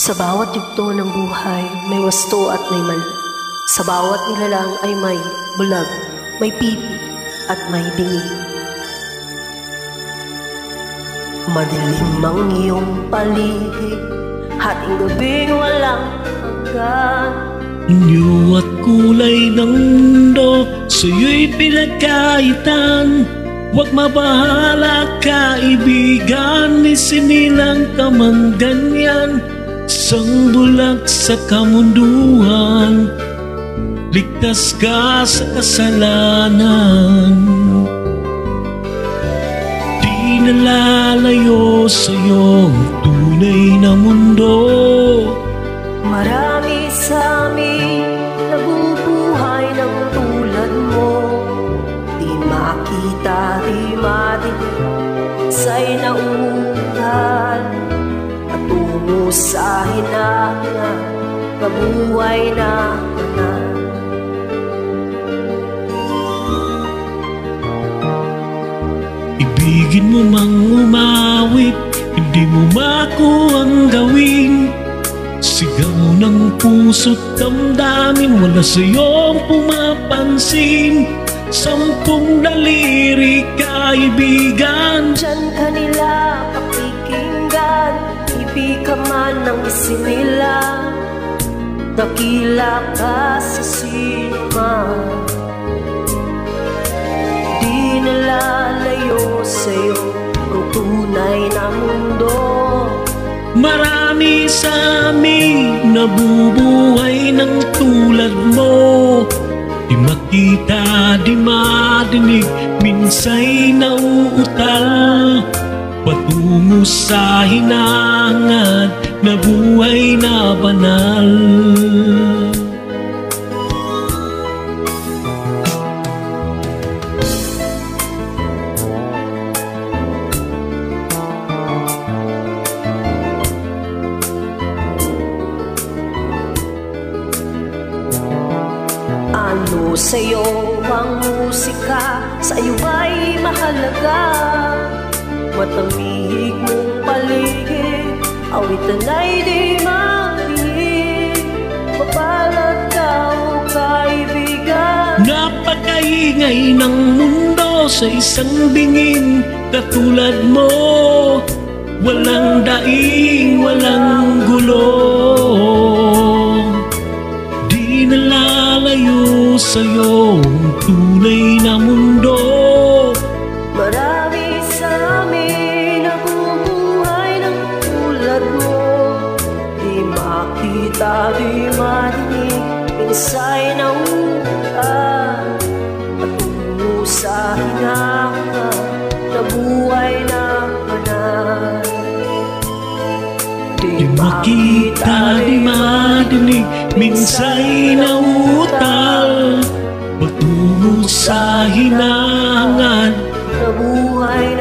Sa bawat yugto ng buhay, may wasto at may mali. Sa bawat nilalang ay may bulag, may pipi at may bingi. Madilim ang iyong paligid, hating gabing walang hanggan. Inyo at kulay ng mundo, sa'yo'y pinagkaitan. Huwag mabahala kaibigan, isinilang ka man ganyan. Isang bulag sa kamunduhan, ligtas ka sa kasalanan. Di nalalayo sa'yo ang tunay na mundo. Marami sa amin nabubuhay ng tulad mo. Di makita, di madinig, sa'y nauutal. Patungo sa hinahanga, kabuhay na banal. Ibigin mo mang umawit, hindi mo makuhang gawin. Sigaw ng puso't damdamin, wala sa'yong pumapansin. 10 daliri kaibigan, Diyan kanila pakikinggan, ibig ka man ng isinila. Dakila ka sa sima, di nalalayo sa'yo ang tunay na mundo. marami sa amin nabubuhay ng tulad mo. Di makita, di madinig, minsa'y nauutal. Patungo sa hinangad na buhay na banal. Ano sa'yo ang musika? Sa'yo ay mahalaga. Matamihig mong paligid, awitan ay di marinig. Mapalad ka o kaibigan. Napakaingay ng mundo sa isang bingin katulad mo. Walang daing, walang gulo. Di nalalayo sa'yo ang tunay na mundo. Marami sa amin nabubuhay ng tulad mo. Di makita, di marinig, minsa'y nauutal. Patungo sa hinahanga na buhay na banal. Di makita, di madinig, minsa'y nauutal. Patungo sa hinahangad na buhay